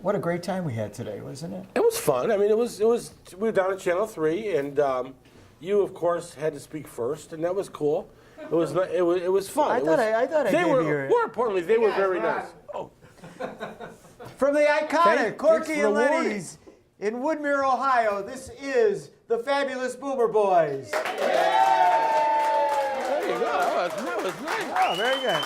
what a great time we had today, wasn't it? It was fun. I mean, it was. We were down at Channel 3, and you, of course, had to speak first, and that was cool. It was fun. I thought I they gave were, you your... More importantly, they were very nice. Oh. From the iconic Corky for and the warning. Lenny's in Woodmere, Ohio, this is the Fabulous Boomer Boys. There you go. That was nice. Oh, very good.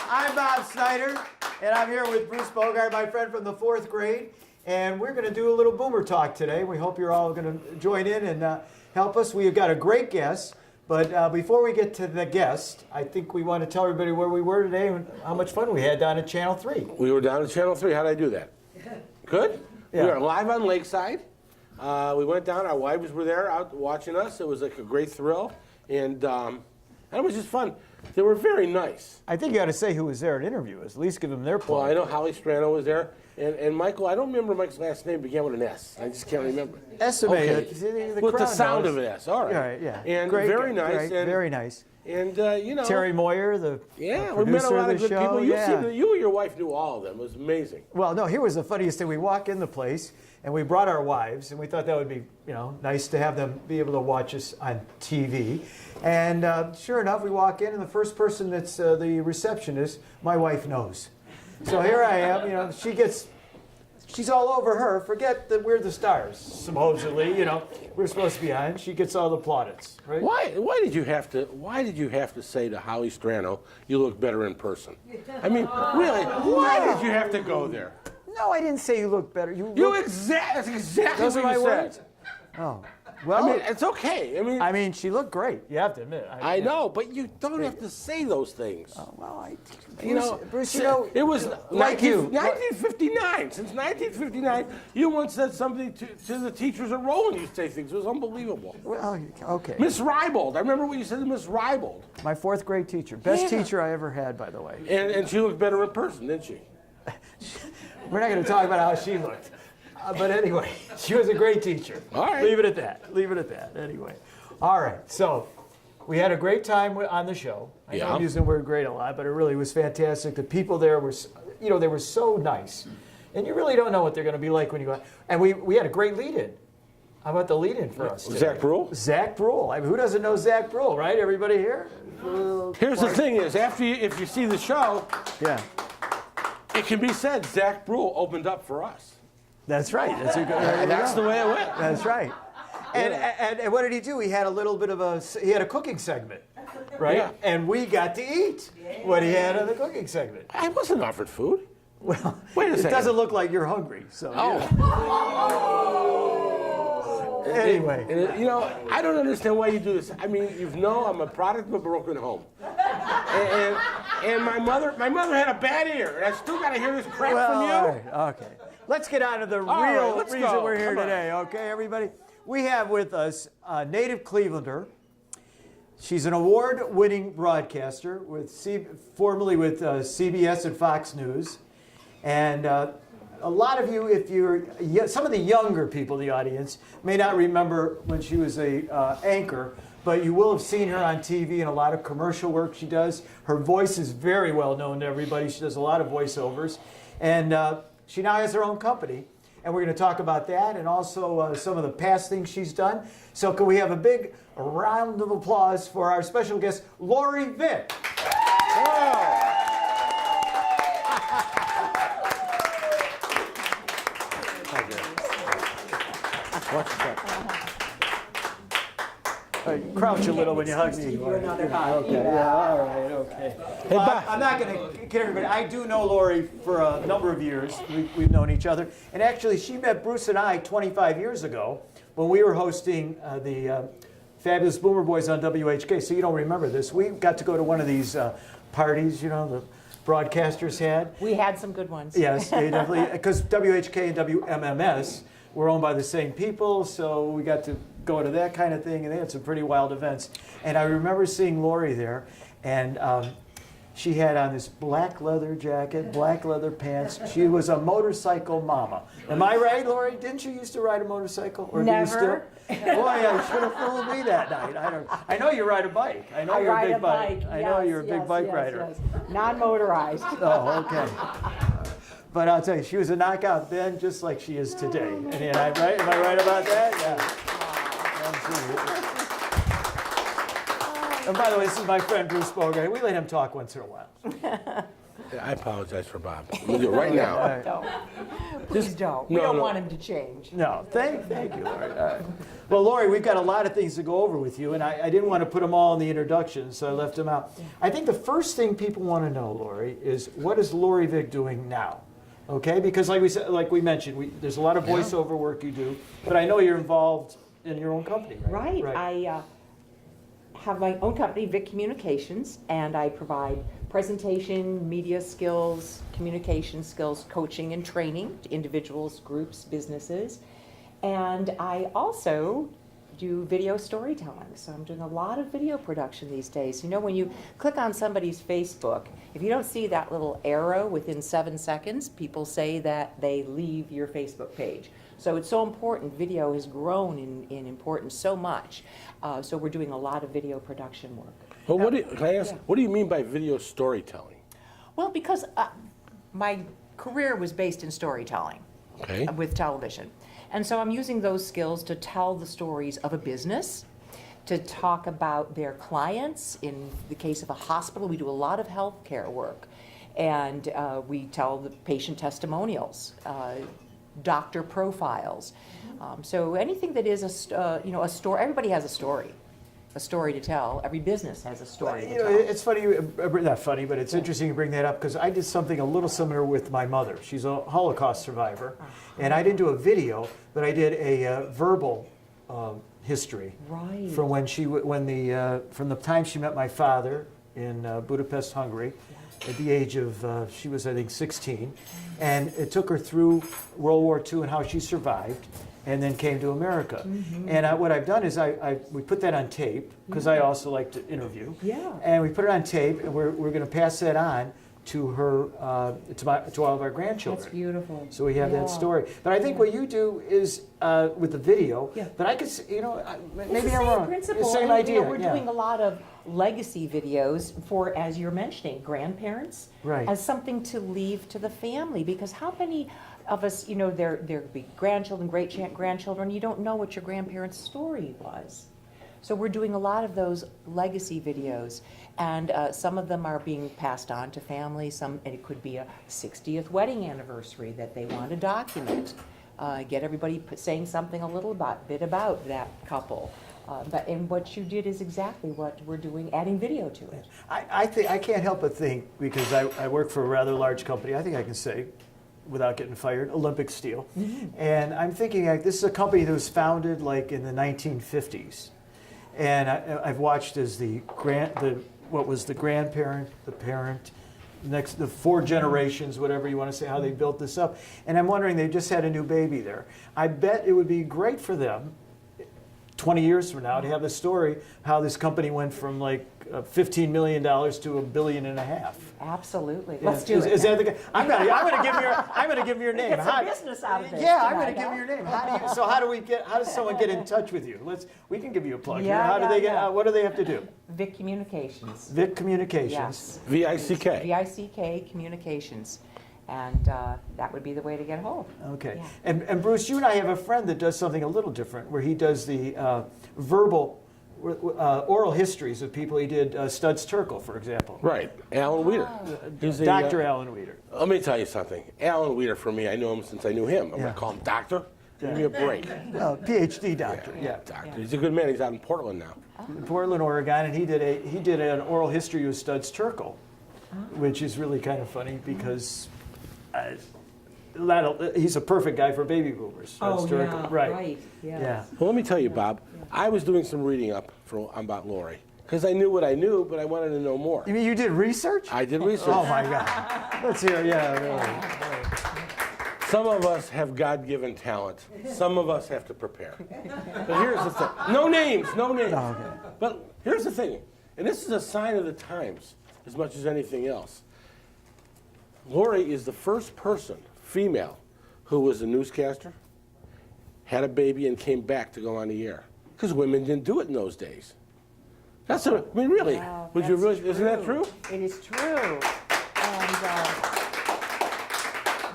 I'm Bob Snyder, and I'm here with Bruce Bogart, my friend from the 4th grade, and we're going to do a little Boomer talk today. We hope you're all going to join in and help us. We've got a great guest, but before we get to the guest, I think we want to tell everybody where we were today and how much fun we had down at Channel 3. We were down at Channel 3. How did I do that? Good? Yeah. We were live on Lakeside. We went down. Our wives were there out watching us. It was like a great thrill, and it was just fun. They were very nice. I think you ought to say who was there to interview us. At least give them their plug. Well, I know Holly Strano was there, and Michael. I don't remember Mike's last name. Began with an S. I just can't remember. Estimate. Okay. The With the crowd sound knows. of an S. All right. Yeah, right, yeah. And great, very nice. Great, and, very nice. And Terry Moyer, the we met a lot of good show. people. Yeah. You and your wife knew all of them. It was amazing. Well, no, here was the funniest thing. We walk in the place, and we brought our wives, and we thought that would be, nice to have them be able to watch us on TV. And sure enough, we walk in, and the first person that's the receptionist, my wife knows. So here I am, she's all over her. Forget that we're the stars, supposedly, we're supposed to be on. She gets all the plaudits, right? Why did you have to say to Holly Strano, you look better in person? I mean, really, why did you have to go there? No, I didn't say you look better. That's exactly Those what are my you words? said. Oh, well. I mean, it's okay. I mean, she looked great. You have to admit. I know, but you don't have to say those things. Oh, well, Bruce, Bruce, it was like you. 1959. Since 1959, you once said something to the teachers at Roland. You say things. It was unbelievable. Well, okay. Miss Rybold. I remember what you said to Miss Rybold. My 4th grade teacher. Best teacher I ever had, by the way. And she looked better in person, didn't she? We're not going to talk about how she looked. But anyway, she was a great teacher. All right. Leave it at that. Anyway. All right. So we had a great time on the show. I know I'm using the word great a lot, but it really was fantastic. The people there were, they were so nice. And you really don't know what they're going to be like when you go out. And we had a great lead-in. How about the lead-in for us today? Zach Brule? Zach Brule. I mean, who doesn't know Zach Brule, right? Everybody here? Here's the thing is, if you see the show, yeah, it can be said Zach Brule opened up for us. That's right. That's the way it went. That's right. And what did he do? He had a little bit of a cooking segment, right? Yeah. And we got to eat what he had on the cooking segment. I wasn't offered food. Well, wait a second. It doesn't look like you're hungry. So. Anyway. I don't understand why you do this. I mean, I'm a product of a broken home. And my mother had a bad ear, and I still got to hear this crap from you. All right, okay. Let's get on to the real reason we're here today, okay, everybody? We have with us a native Clevelander. She's an award-winning broadcaster, formerly with CBS and Fox News. And a lot of you, some of the younger people in the audience may not remember when she was a anchor, but you will have seen her on TV and a lot of commercial work she does. Her voice is very well known to everybody. She does a lot of voiceovers. And she now has her own company, and we're going to talk about that and also some of the past things she's done. So can we have a big round of applause for our special guest, Loree Vick. Crouch a little when you hug me. Another hug. Okay, yeah, all right, okay. Hey, I'm not going to kid everybody. I do know Loree for a number of years. We've known each other. And actually, she met Bruce and I 25 years ago when we were hosting the Fabulous Boomer Boys on WHK. So you don't remember this. We got to go to one of these parties, the broadcasters had. We had some good ones. Yes, they definitely. Because WHK and WMMS were owned by the same people, so we got to go to that kind of thing, and they had some pretty wild events. And I remember seeing Loree there, and she had on this black leather jacket, black leather pants. She was a motorcycle mama. Am I right, Loree? Didn't you used to ride a motorcycle? Or Never. Do you still? Boy, you should have fooled me that night. I know you ride a bike. I know you're a big bike. I know you're a big bike rider. Yes. Non-motorized. Oh, okay. But I'll tell you, she was a knockout then, just like she is today. And I right? Am I right about that? Yeah. Absolutely. And by the way, this is my friend Bruce Bogart. We let him talk once in a while. I apologize for Bob. I'm going to do it right now. Don't. Please don't. We No, don't no. want him to change. No, thank you, Lori. All right. Well, Lori, we've got a lot of things to go over with you, and I didn't want to put them all in the introduction, so I left them out. I think the first thing people want to know, Lori, is what is Loree Vick doing now? Okay, because like we mentioned, there's a lot of voiceover work you do, but I know you're involved in your own company, right? Right. I have my own company, Vick Communications, and I provide presentation, media skills, communication skills, coaching and training to individuals, groups, businesses. And I also do video storytelling. So I'm doing a lot of video production these days. You know, when you click on somebody's Facebook, if you don't see that little arrow within 7 seconds, people say that they leave your Facebook page. So it's so important. Video has grown in importance so much. So we're doing a lot of video production work. Well, can I ask, what do you mean by video storytelling? Well, because my career was based in storytelling with television. And so I'm using those skills to tell the stories of a business, to talk about their clients. In the case of a hospital, we do a lot of healthcare work. And we tell the patient testimonials, doctor profiles. So anything that is a story, everybody has a story to tell. Every business has a story to tell. It's funny, not funny, but it's interesting you bring that up because I did something a little similar with my mother. She's a Holocaust survivor, and I didn't do a video, but I did a verbal history from from the time she met my father in Budapest, Hungary, at the age of she was I think 16, and it took her through World War II and how she survived. And then came to America. And what I've done is we put that on tape, because I also like to interview. Yeah. And we put it on tape, and we're going to pass that on to her, to all of our grandchildren. That's beautiful. So we have that story. But I think what you do is with the video, but I could, maybe I'm wrong. Principle. It's the same And, idea. we're doing a lot of legacy videos for, as you're mentioning, grandparents, as something to leave to the family. Because how many of us, there be grandchildren, great-grandchildren, you don't know what your grandparents' story was. So we're doing a lot of those legacy videos, and some of them are being passed on to families. And it could be a 60th wedding anniversary that they want to document. Get everybody saying something a little bit about that couple. And what you did is exactly what we're doing, adding video to it. I can't help but think, because I work for a rather large company, I think I can say, without getting fired, Olympic Steel. And I'm thinking, this is a company that was founded like in the 1950s. And I've watched as what was the grandparent, the parent, the 4 generations, whatever you want to say, how they built this up. And I'm wondering, they just had a new baby there. I bet it would be great for them 20 years from now to have the story how this company went from like $15 million to $1.5 billion. Absolutely. Yeah. Let's do it. Is that the guy? I'm going to give you your name. Get some business out of this. Yeah, I'm going to give you your name. How does someone get in touch with you? We can give you a plug here. How do they get? What do they have to do? Vick Communications. Vick Communications. Yes. V-I-C-K. V-I-C-K Communications. And that would be the way to get a hold. Okay. Yeah. And Bruce, you and I have a friend that does something a little different, where he does the verbal oral histories of people. He did Studs Terkel, for example. Right. Alan Weeder. He's Dr. Alan Weeder. Let me tell you something. Alan Weeder, for me, I know him since I knew him. I'm going to call him doctor. Give me a break. Well, PhD doctor. Yeah. Doctor. He's a good man. He's out in Portland now. In Portland, Oregon, and he did an oral history of Studs Terkel, which is really kind of funny because he's a perfect guy for baby boomers. Studs Terkel. Right. Yeah. Well, let me tell you, Bob. I was doing some reading up about Loree because I knew what I knew, but I wanted to know more. You mean you did research? I did research. Oh my God! Let's hear. Yeah, really. Some of us have God-given talent. Some of us have to prepare. But here's the thing. No names. Oh, okay. But here's the thing, and this is a sign of the times as much as anything else. Loree is the first person, female, who was a newscaster, had a baby, and came back to go on the air. Because women didn't do it in those days. Really? Wow, Would you really? true. Isn't that true? It is true.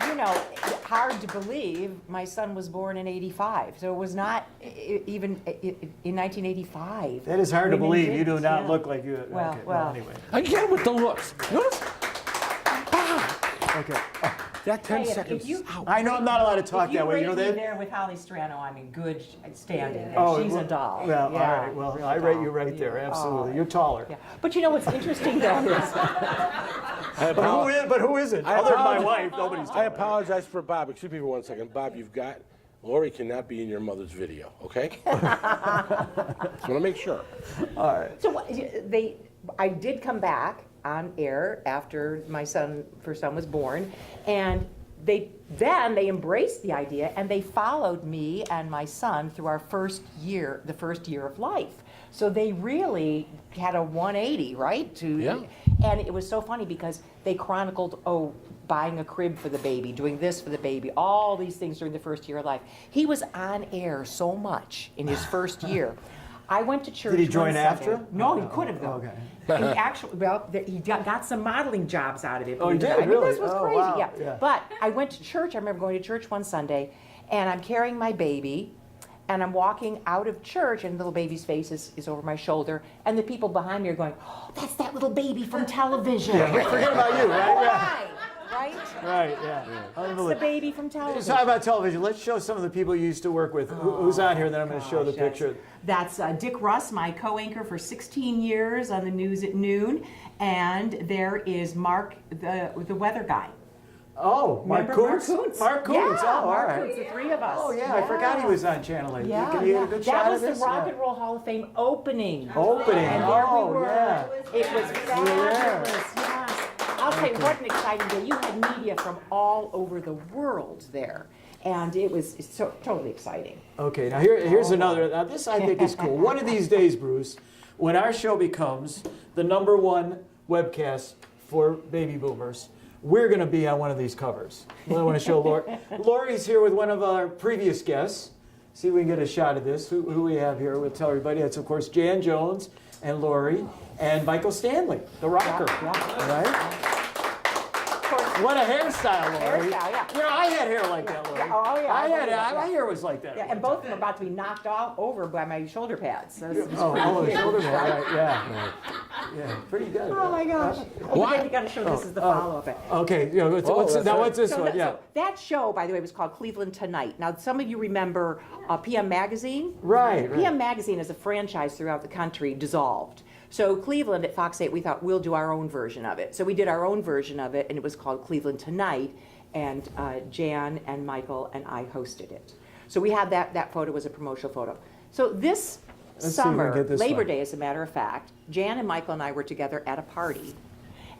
And hard to believe my son was born in '85, so it was not even in 1985. That is hard to Women believe. You didn't, do not yeah. look like you. Well, okay, well. anyway. Again with the looks. Notice Okay. that 10 Hey, if seconds. you- Ow. I know I'm not allowed to talk If you that way. You know rate me that? there with Holly Strano, I'm in good standing. and Oh, she's well, a doll. Well, Yeah, all right. Well, she's a I rate doll. you right there. Yeah. Absolutely. Oh. You're taller. Yeah. But you know what's interesting though is But who isn't? I Other than my apologize. wife, nobody's I taller. apologize for Bob. Excuse me for 1 second. Bob, Loree cannot be in your mother's video, okay? Just want to make sure. All right. so I did come back on air after my first son was born, and they embraced the idea and they followed me and my son through our the first year of life. So they really had a 180, right? Yeah. And it was so funny because they chronicled, buying a crib for the baby, doing this for the baby, all these things during the first year of life. He was on air so much in his first year. I went to church. Did he one join Sunday. after? No, he could have though. Okay. He actually, he got some modeling jobs out of it. Oh, he believe it or did? not. I mean, Really? this was Oh, crazy. wow. Yeah. Yeah. But I went to church. I remember going to church one Sunday, and I'm carrying my baby, and I'm walking out of church, and the little baby's face is over my shoulder, and the people behind me are going, "Oh, that's that little baby from television." Forget about you, right? Yeah. Right? Right, yeah. It's the baby from television. Let's talk about television. Let's show some of the people you used to work with. Who's on here? Then I'm going to show the Gosh, yes. picture. That's Dick Russ, my co-anchor for 16 years on the news at noon. And there is Mark, the weather guy. Oh, Mark Remember Kuntz? Mark Kuntz? Mark Kuntz. Yeah, Oh, all Mark right. Kuntz, the three of us. Oh, yeah. I forgot he was on Channel 8. Yeah, Can you get a good shot that of was this? the Rock Yeah. and Roll Hall of Fame opening. Opening. And there Oh, we were. yeah. It was fabulous. Yes. I'll tell you what an exciting day. You had media from all over the world there. And it's so totally exciting. Okay, now here's another. Now this I think is cool. One of these days, Bruce, when our show becomes the #1 webcast for baby boomers, we're going to be on one of these covers. I want to show Loree. Loree's here with one of our previous guests. See if we can get a shot of this. Who we have here? We'll tell everybody. It's, of course, Jan Jones and Loree and Michael Stanley, the rocker. Yeah. Right? What a hairstyle, Loree. Hairstyle, yeah. You know, I had hair like that, Loree. Yeah, oh, yeah, I believe that, My yeah. hair was like that. Yeah, and both of them are about to be knocked all over by my shoulder pads. So this is Oh, pretty the shoulder cool. pad. Right, yeah. Yeah, pretty good. Oh my gosh. What? Then you got to show this is the follow-up. Okay, you know, Oh, what's that's now? right. What's this So one? Yeah. that show, by the way, was called Cleveland Tonight. Now, some of you remember PM Magazine? Right. PM Magazine as a franchise throughout the country dissolved. So Cleveland at Fox 8, we thought we'll do our own version of it. So we did our own version of it, and it was called Cleveland Tonight, and Jan and Michael and I hosted it. So we had that photo was a promotional photo. So this Let's see if we can summer, get this Labor one. Day as a matter of fact, Jan and Michael and I were together at a party,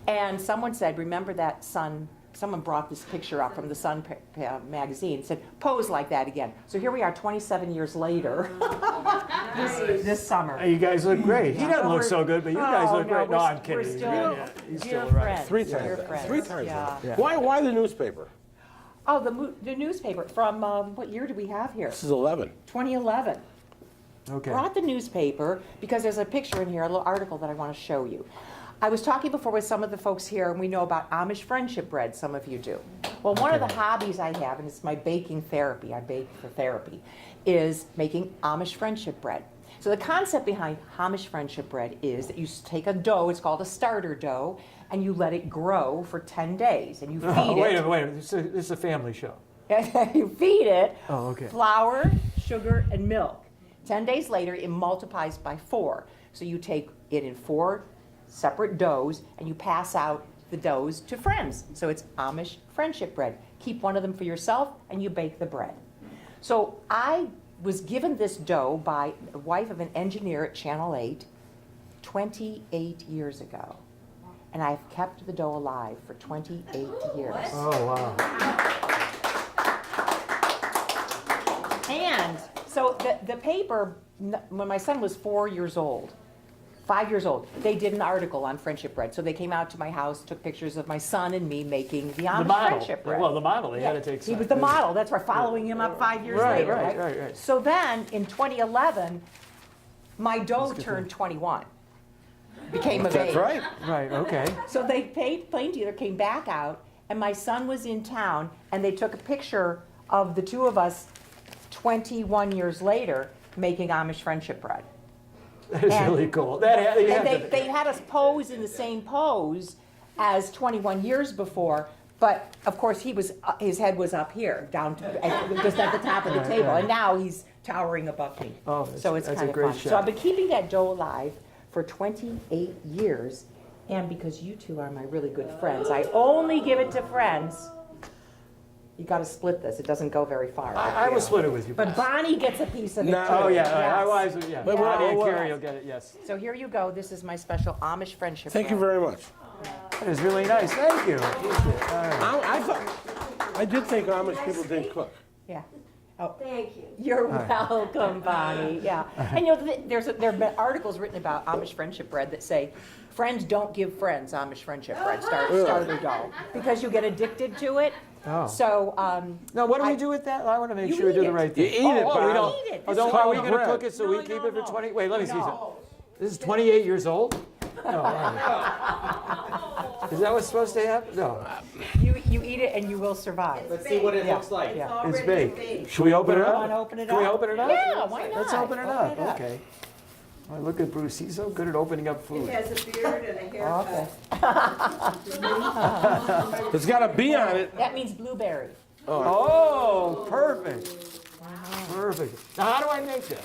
and someone said, remember that Sun, someone brought this picture up from the Sun magazine, said, pose like that again. So here we are 27 years later, this summer. Hey, you guys look great. He doesn't look so good, but you guys Oh, look great. No, I'm we're kidding. still Yeah, he's dear still around. friends. 3 dear times. friends. 3 times. Yeah. Yeah. Why the newspaper? Oh, the newspaper from, what year do we have here? This is 11. 2011. Okay. Brought the newspaper because there's a picture in here, a little article that I want to show you. I was talking before with some of the folks here, and we know about Amish friendship bread, some of you do. Well, one of the hobbies I have, and it's my baking therapy, I bake for therapy, is making Amish friendship bread. So the concept behind Amish friendship bread is that you take a dough, it's called a starter dough, and you let it grow for 10 days, and you feed Oh, wait a it. minute, wait a minute. This is a family show. You feed it Oh, okay. flour, sugar, and milk. 10 days later, it multiplies by 4. So you take it in 4 separate doughs, and you pass out the doughs to friends. So it's Amish friendship bread. Keep one of them for yourself, and you bake the bread. So I was given this dough by the wife of an engineer at Channel 8 28 years ago. And I've kept the dough alive for 28 years. Oh, wow. And so the paper, when my son was 4 years old, 5 years old, they did an article on friendship bread. So they came out to my house, took pictures of my son and me making the Amish The model. friendship bread. Well, the model. They had to take He some. was the model. That's why following him up 5 years Right, later. right. So then in 2011, my dough turned 21. Became a babe. That's right. Right, okay. So they Plain Dealer came back out and my son was in town, and they took a picture of the two of us 21 years later making Amish friendship bread. That is And- really cool. And they had us pose in the same pose as 21 years before, but of course his head was up here, down to, just at the top of the table, and now he's towering above me. Oh, So it's that's kind a of great fun. shot. So I've been keeping that dough alive for 28 years, and because you two are my really good friends, I only give it to friends. You got to split this; it doesn't go very far. I will split it with you. But Bonnie gets a piece of it No. too. Oh, yeah, Yes. yeah. But Bonnie and well, Carrie will get it, yes. So here you go. This is my special Amish friendship. Thank you bread. very much. That is really nice. Thank you. Appreciate it. All right. I did think Amish people didn't cook. Yeah. Oh, Thank you. you're welcome, Bonnie. Yeah. And you know, there have been articles written about Amish friendship bread that say, friends don't give friends Amish friendship bread, starter dough, because you get addicted to it. Oh. So, Now, what do we I- do with that? I want to make You sure we eat do the it. right You thing. eat it, we Bob. don't. Eat it. Oh, This don't, is are we called going to bread. cook it so we No, keep no, it for no. 20? Wait, let me see No. something. This is 28 years old? No. all right. Is that what's supposed to happen? No. you eat it and you will survive. Let's see what it Yeah, looks like. yeah. It's Already baked. Should we open it Want to up? open it Can up? we open it up? Yeah, why not? Let's open it up. Okay. Well, look at Bruce. He's so good at opening up It food. has a beard and a haircut. Okay. It's got a bee on it. That means blueberry. Oh, perfect. Perfect. Now, how do I make that?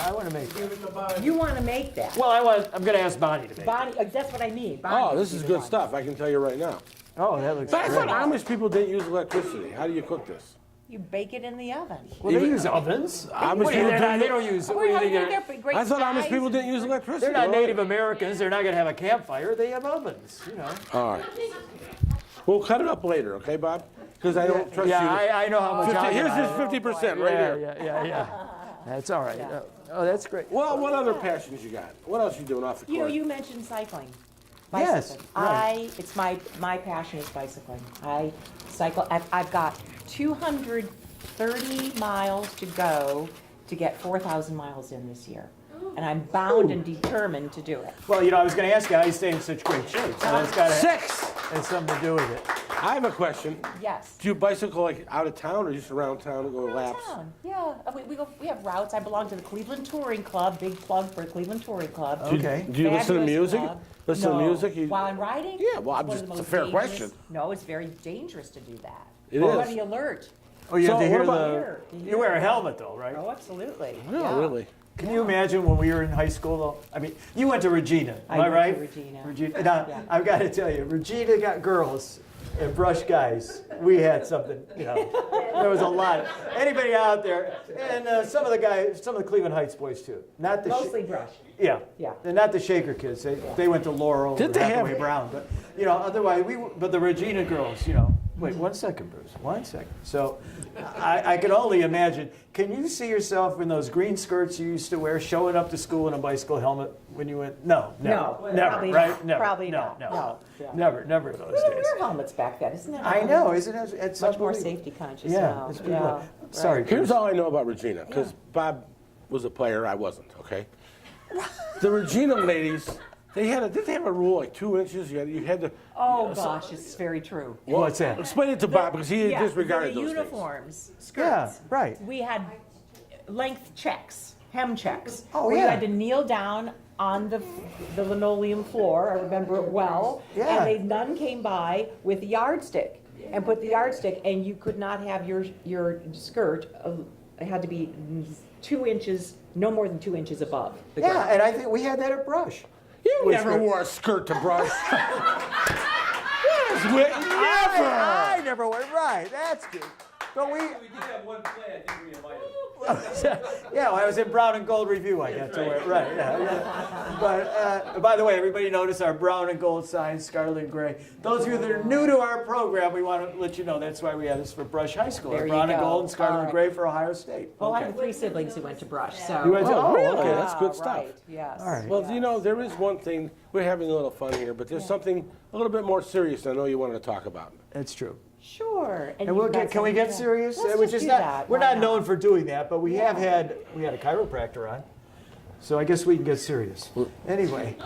I want to make that. You want to make that. Well, I'm going to ask Bonnie to make it. Bonnie, that's what I mean. Oh, Bonnie this would is be the good one. stuff. I can tell you right now. Oh, that looks But I thought great. Amish people didn't use electricity. How do you cook this? You bake it in the oven. Well, they use ovens. Amish What do you- people they didn't- don't use. Oh, what do you how do think you they're- think they're great I thought Amish guys? people didn't use electricity. They're not Well, Native Americans. They're not going to have a campfire. They have ovens, All right. We'll cut it up later, okay, Bob? Because I don't trust Yeah, you. I know how much. 50, I'm here's gonna- just 50% right yeah, here. yeah. That's all right. Oh, that's great. Well, what other passions you got? What else you doing off the You know, court? you mentioned cycling. Yes, Bicycling. right. It's my passion is bicycling. I cycle. I've got 230 miles to go to get 4,000 miles in this year, and I'm bound and determined to do it. Well, I was going to ask you how you stay in such great shape. So that's got to 6. have something to do with it. I have a question. Yes. Do you bicycle like out of town or just around town and go laps? Downtown. Yeah, we have routes. I belong to the Cleveland Touring Club. Big plug for the Cleveland Touring Club. Okay. Do you listen to Fabulous music? club. Listen to No. music? You- While I'm riding? Yeah, well, I'm One of just- the it's a most fair dangerous- question. No, it's very dangerous to do that. It You're is. on the alert. Oh, you have So to what hear about the. here? You wear a helmet though, right? Oh, absolutely. No, Yeah. really. Can you imagine when we were in high school though? I mean, you went to Regina, am I went right? to Regina. Now, Yeah. I've got to tell you, Regina got girls and Brush guys. We had something, there was a lot. Anybody out there, and some of the Cleveland Heights boys too. Not the Mostly brush. Yeah. Yeah. They're not the Shaker kids. They went to Laurel Did or they have- Hathaway Brown. But, otherwise, but the Regina girls, wait, 1 second, Bruce. 1 second. So I can only imagine. Can you see yourself in those green skirts you used to wear, showing up to school in a bicycle helmet when you went? No, never. No, Never, probably right? not. Never. Probably no, not. No, No, yeah. Never in those We didn't days. wear helmets back then, isn't that? I know, isn't it? It's Much more unbelievable. safety conscious Yeah, now. it's pretty Yeah, good. Sorry, right. Here's all I know about Regina, because Bob was a player, I wasn't, okay? The Regina ladies, did they have a rule like 2 inches? You had to. Oh, gosh, it's very true. What's that? Explain it to Bob, because he Yeah, disregarded the those uniforms, Yeah, skirts. right. We had length checks, hem checks. Oh, where yeah. you had to kneel down on the linoleum floor. I remember it well. Yeah. And nun came by with a yardstick and put the yardstick, and you could not have your skirt. It had to be 2 inches, no more than 2 inches above the Yeah, ground. and I think we had that at Brush. You Which never were- wore a skirt to brush. Yes, never! I never went right. That's good. But we. We did have one play, I think we invited. Yeah, when I was in Brown and Gold Review, I got to wear it. Right, yeah. But by the way, everybody notice our brown and gold signs, scarlet and gray. Those of you that are new to our program, we want to let you know that's why we have this for Brush High School. There you brown and go. gold and scarlet All and right. gray for Ohio State. Well, I Okay. have 3 siblings who went to Brush, so. You went to- Oh, really? Yeah, That's good stuff. Right, yes. All right. Well, there is one thing, we're having a little fun here, but there's something a little bit more serious I know you wanted to talk about. That's true. Sure. And we'll get. Can we get serious? Let's Which just is do not. that. We're Why not known for doing that, but we had a chiropractor on, so I guess we can get serious. Anyway,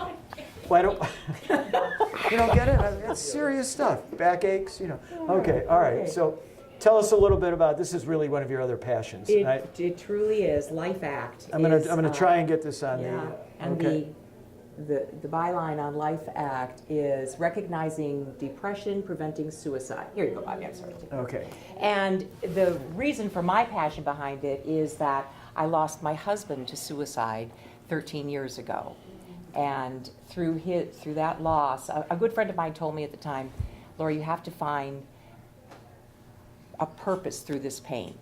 Why don't you don't get it? It's serious stuff. Backaches, you know. Okay, all right. Okay. So tell us a little bit about this. Is really one of your other passions. It truly is. Life Act. I'm gonna try and get this on Yeah, the. and Okay. the byline on Life Act is recognizing depression, preventing suicide. Here you go, Bobby, I'm sorry. Okay. And the reason for my passion behind it is that I lost my husband to suicide 13 years ago. And through that loss, a good friend of mine told me at the time, Loree, you have to find a purpose through this pain.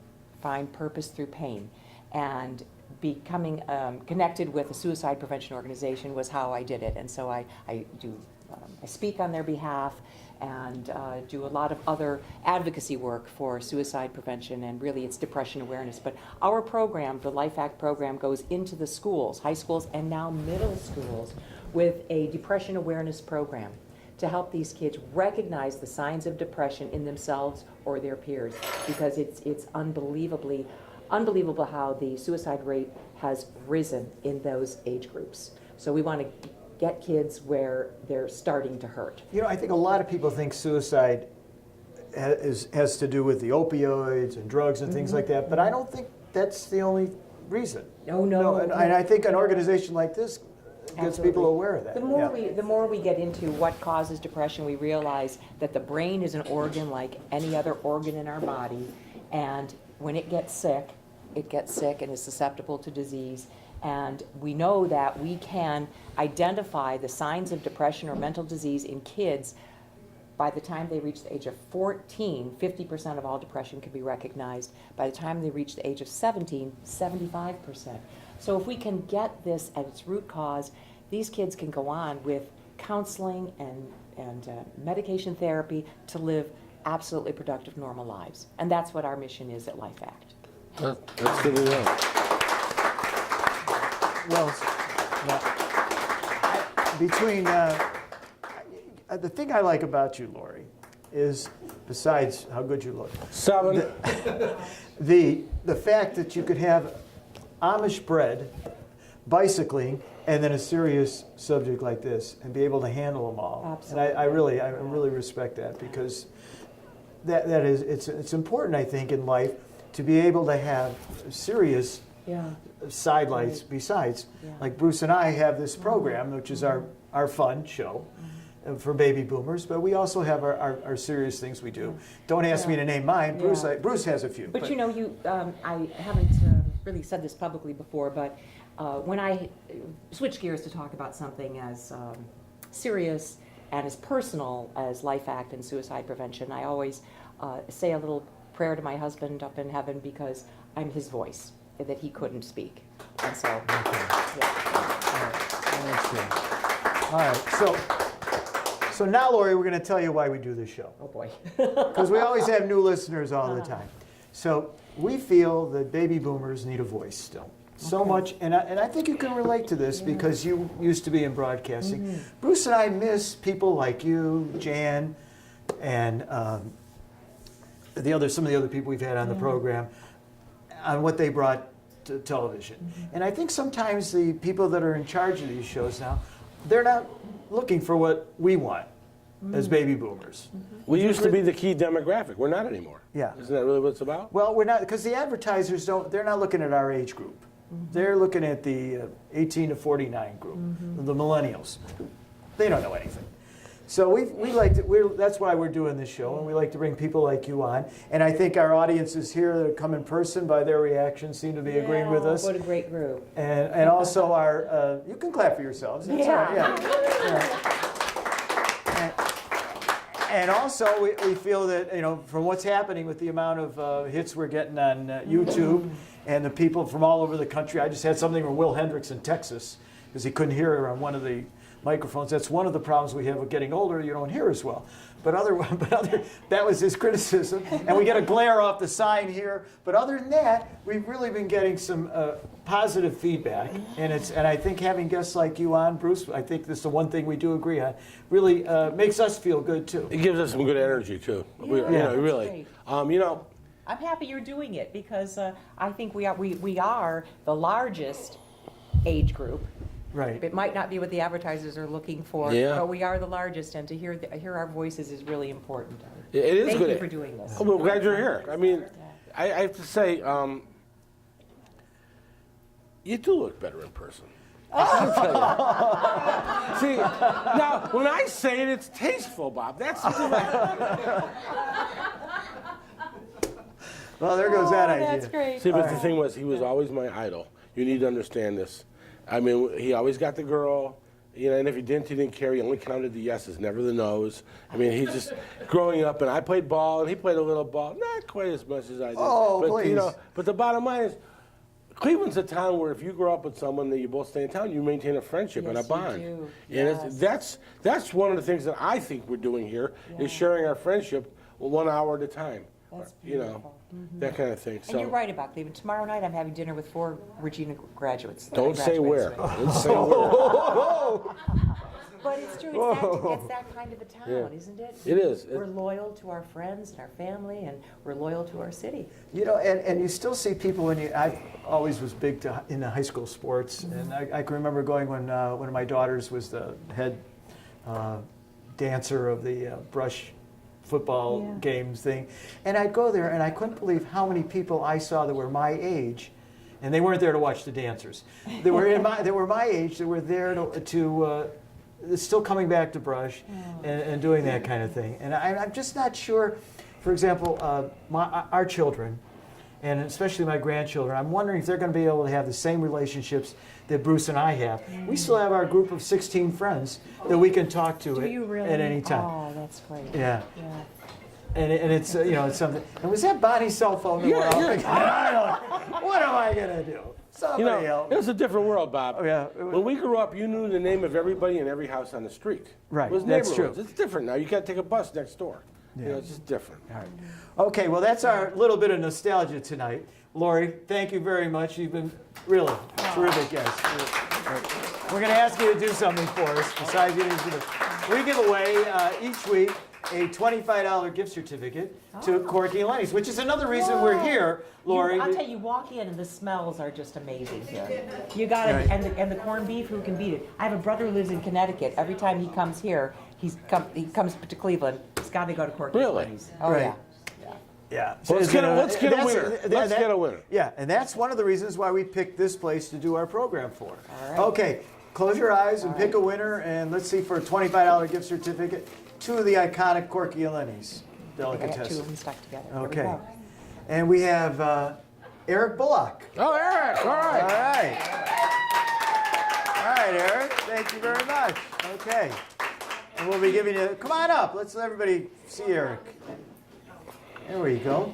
Find purpose through pain. And becoming connected with a suicide prevention organization was how I did it. And so I speak on their behalf and do a lot of other advocacy work for suicide prevention, and really it's depression awareness. But our program, the Life Act program, goes into the schools, high schools and now middle schools, with a depression awareness program to help these kids recognize the signs of depression in themselves or their peers, because it's unbelievable how the suicide rate has risen in those age groups. So we want to get kids where they're starting to hurt. You know, I think a lot of people think suicide has to do with the opioids and drugs and things like that, but I don't think that's the only reason. No. And I think an organization like this gets Absolutely. people aware of that. The more we get into what causes depression, we realize that the brain is an organ like any other organ in our body, and when it gets sick and is susceptible to disease. And we know that we can identify the signs of depression or mental disease in kids by the time they reach the age of 14. 50% of all depression can be recognized. By the time they reach the age of 17, 75%. So if we can get this at its root cause, these kids can go on with counseling and medication therapy to live absolutely productive, normal lives. And that's what our mission is at Life Act. That's good to know. Well, between the thing I like about you, Loree, is besides how good you look, 7. the fact that you could have Amish bread, bicycling, and then a serious subject like this, and be able to handle them all. Absolutely. And I really respect that, because that is it's important, I think, in life to be able to have serious sidelights besides. Like Bruce and I have this program, which is our fun show for baby boomers, but we also have our serious things we do. Don't ask me to name mine. Bruce has a few. But you know, I haven't really said this publicly before, but when I switch gears to talk about something as serious and as personal as Life Act and suicide prevention, I always say a little prayer to my husband up in heaven, because I'm his voice that he couldn't speak. And so, All right. So now, Loree, we're going to tell you why we do this show. oh boy. Because we always have new listeners all the time. So we feel that baby boomers need a voice still. So much, and I think you can relate to this because you used to be in broadcasting. Bruce and I miss people like you, Jan, and some of the other people we've had on the program, on what they brought to television. And I think sometimes the people that are in charge of these shows now, they're not looking for what we want as baby boomers. We used to be the key demographic. We're not anymore. Yeah. Isn't that really what it's about? Well, we're not, because the advertisers they're not looking at our age group. They're looking at the 18 to 49 group, the millennials. They don't know anything. So we like to, that's why we're doing this show, and we like to bring people like you on. And I think our audiences here that come in person, by their reactions, seem to be agreeing with us. What a great group. And also our, you can clap for yourselves. That's all right, And also, we feel that, from what's happening with the amount of hits we're getting on YouTube and the people from all over the country. I just had something from Will Hendricks in Texas, because he couldn't hear her on one of the microphones. That's one of the problems we have with getting older. You don't hear as well. But that was his criticism. And we get a glare off the sign here. But other than that, we've really been getting some positive feedback. And I think having guests like you on, Bruce, I think this is the one thing we do agree on, really makes us feel good too. It gives us some good energy too. Really. I'm happy you're doing it, because I think we are the largest age group Right. It might not be what the advertisers are looking for, Yeah. but we are the largest, and to hear our voices is really important. It is Thank good. you for doing this. Oh, well, glad you're here. I mean, I have to say, you do look better in person. I'll tell you. See, now when I say it, it's tasteful, Bob. That's Well, there goes that idea. That's great. See, but the thing was, he was always my idol. You need to understand this. I mean, he always got the girl, you know, and if he didn't care. He only counted the yeses, never the nos. I mean, he just, growing up, and I played ball, and he played a little ball, not quite as much as I did. Oh, but, please. You know, but the bottom line is, Cleveland's a town where if you grow up with someone that you both stay in town, you maintain a friendship and a Yes, you bond. do. And that's one of the things that I think we're doing here is sharing our friendship 1 hour at a time. That's You know, beautiful. that kind of thing. And you're right about Cleveland. Tomorrow night I'm having dinner with 4 Regina graduates. Don't say Graduates, where. right? Don't say where. But it's true. It's that kind of a town, Yeah. isn't it? It is. We're loyal to our friends and our family, and we're loyal to our city. You know, and you still see people when I always was big into high school sports, and I can remember going when one of my daughters was the head dancer of the brush football Yeah. games thing, and I'd go there and I couldn't believe how many people I saw that were my age, and they weren't there to watch the dancers. They were my age. They were there to still coming back to brush and doing that kind of thing. And I'm just not sure. For example, our children, and especially my grandchildren, I'm wondering if they're going to be able to have the same relationships that Bruce and I have. We still have our group of 16 friends that we can talk to Do you really? at any time. Oh, that's great. Yeah. Yeah. And it's you know, it's something. And was that Bonnie's cell phone? that went off? I don't know. What am I gonna do? Somebody You know, else. it was a different world, Bob. Oh, yeah, it was- When we grew up, you knew the name of everybody in every house on the street. Right, It was that's neighborhoods. true. It's different now. You got to take a bus next door. You Yeah. know, it's just different. All right. Okay, well, that's our little bit of nostalgia tonight. Loree, thank you very much. You've been really terrific guest. We're going to ask you to do something for us besides getting to we give away each week a $25 gift certificate to Corky and Lenny's, which is another reason we're here, Loree. I'll tell you, you walk in and the smells are just amazing here. You got it, Right. and the corned beef, who can beat it? I have a brother who lives in Connecticut. Every time he comes here, he comes to Cleveland. He's got to go to Corky. Really? Oh Right. yeah. Yeah. Well, let's get a that's- winner. Let's get a winner. Yeah, and that's one of the reasons why we picked this place to do our program for. All right. Okay, close your eyes and pick a winner, and let's see for a $25 gift certificate to the iconic Corky and Lenny's I got 2 of delicatessen. them stuck together. Here we Okay. go. And we have Eric Bullock. Oh, Eric, all All right. right. All right, Eric. Thank you very much. Okay. And we'll be giving you, come on up. Let's let everybody see Eric. There we go.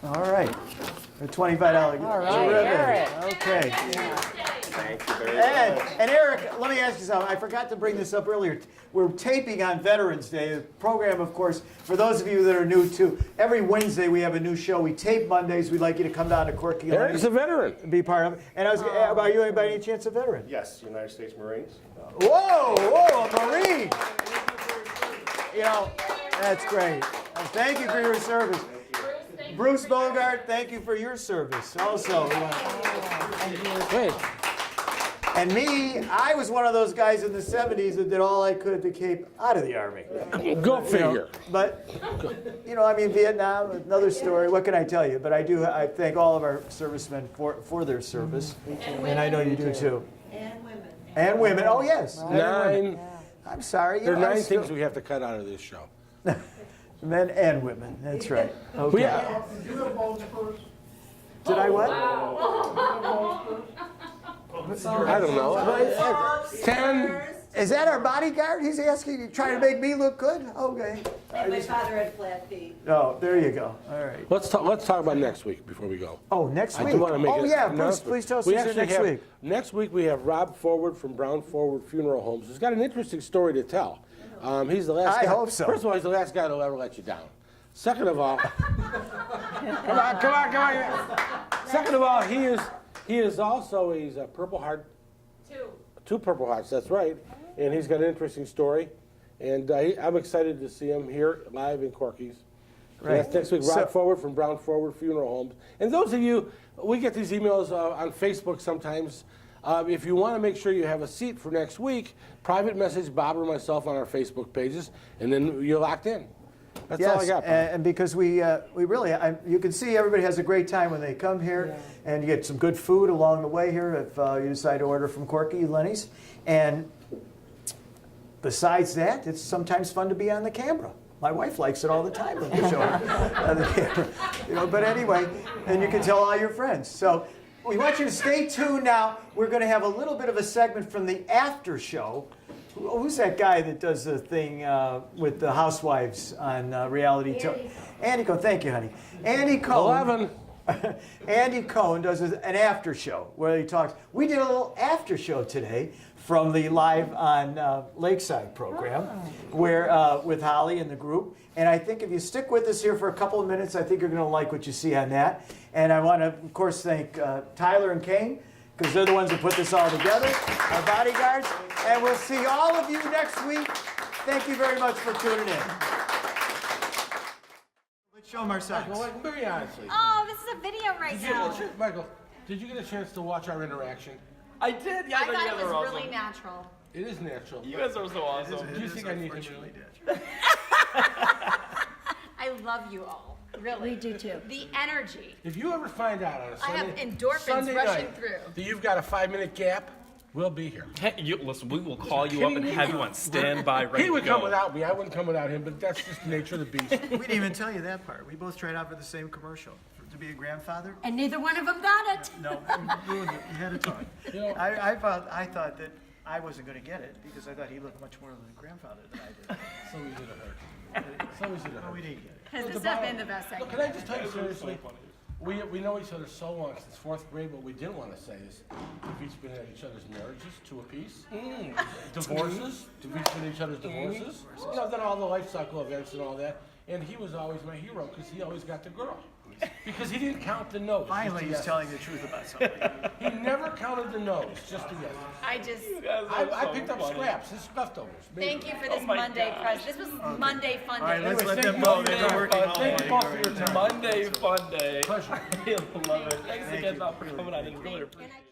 All right. A $25 gift. All right, Eric. Okay. Thank you very And Eric, let me ask you something. I forgot to bring this up earlier. We're taping on Veterans Day. The program, of course, for those of you that are new too, every Wednesday we have a new show. We tape Mondays. We'd like you to come down to Corky Eric's a veteran. and be part of it. And I was, are you by any chance a veteran? Yes, United States Marines. Whoa, a Marine. You know, that's great. Thank you for your service. Bruce Bogart, thank you for your service also. Wait, And me, I was one of those guys in the 70s that did all I could to keep out of the Army. go figure. But, you know, I mean, Vietnam, another story. What can I tell you? But I thank all of our servicemen for their service. And I know you do too. And women. And women. Oh, yes. Men and women. 9. I'm sorry. There are 9 still- things we have to cut out of this show. Men and women. That's right. We Okay. have, Did I what? I don't know. 10. Is that our bodyguard? He's asking, you trying to make me look good? Okay. And my father had flat feet. Oh, there you go. All right. Let's talk about next week before we go. Oh, next I week. do want to make Oh, an yeah. Bruce, announcement. please tell us We who's here actually next have- week. Next week we have Rob Forward from Brown Forward Funeral Homes. He's got an interesting story to tell. He's the last I guy. hope so. First of all, he's the last guy that'll ever let you down. Second of all, come on. Second of all, he is also he's a Purple Heart. 2 Purple Hearts. That's right. And he's got an interesting story. And I'm excited to see him here live in Corky's. So Right. that's next week. Rob So- Forward from Brown Forward Funeral Homes. And those of you, we get these emails on Facebook sometimes. If you want to make sure you have a seat for next week, private message Bob or myself on our Facebook pages, and then you're locked in. That's all I got. And because we really, you can see everybody has a great time when they come here, and you get some good food along the way here if you decide to order from Corky Lenny's. And besides that, it's sometimes fun to be on the camera. My wife likes it all the time when we show her on the camera. You know, but anyway, and you can tell all your friends. So we want you to stay tuned now. We're going to have a little bit of a segment from the after show. Who's that guy that does the thing with the housewives on reality TV? Andy Cohen. Thank you, honey. Andy Cohen. 11. Andy Cohen does an after show where he talks. We did a little after show today from the Live on Lakeside program, where with Holly and the group. And I think if you stick with us here for a couple of minutes, I think you're going to like what you see on that. And I want to, of course, thank Tyler and Kane, because they're the ones that put this all together, our bodyguards. And we'll see all of you next week. Thank you very much for tuning in. Let's show them our signs. Michael, very honestly. Oh, this is a video right now. Michael, did you get a chance to watch our interaction? I did. Yeah, I thought you it guys was are awesome. really natural. It is natural. You guys are so awesome. Do you think I need to really? I love you all. Really. We do too. The energy. If you ever find out on a I have Sunday, endorphins Sunday rushing night through. that you've got a 5-minute gap, we'll be here. Hey, listen, we will call you up and have you on standby, ready He would to go. come without me. I wouldn't come without him, but that's just the nature of the beast. We didn't even tell you that part. We both tried out for the same commercial. To be a grandfather? And neither one of them got it. No, we ruined it ahead of time. You know, I thought that I wasn't going to get it because I thought he looked much more like a grandfather than I did. so easy to hurt. So easy to No, hurt. we didn't get it. Has this not been the best Look, segment? can I just tell you seriously? We know each other so long since 4th grade. What we didn't want to say is we've each been at each other's marriages, 2 apiece. Divorces, we've each been at each other's divorces. You know, then all the life cycle events and all that. And he was always my hero because he always got the girl. Because he didn't count the no's. Finally, he's telling the truth about something. He never counted the no's, just the yes. I picked up scraps, his leftovers. Thank you for this my Monday God. present. This was Monday fun All right, day. let's let thank them you. know they've been working all Thank you day. both for your time. Monday fun day. Pleasure. I love it. Thanks again, Bob, for coming on. I really appreciate it.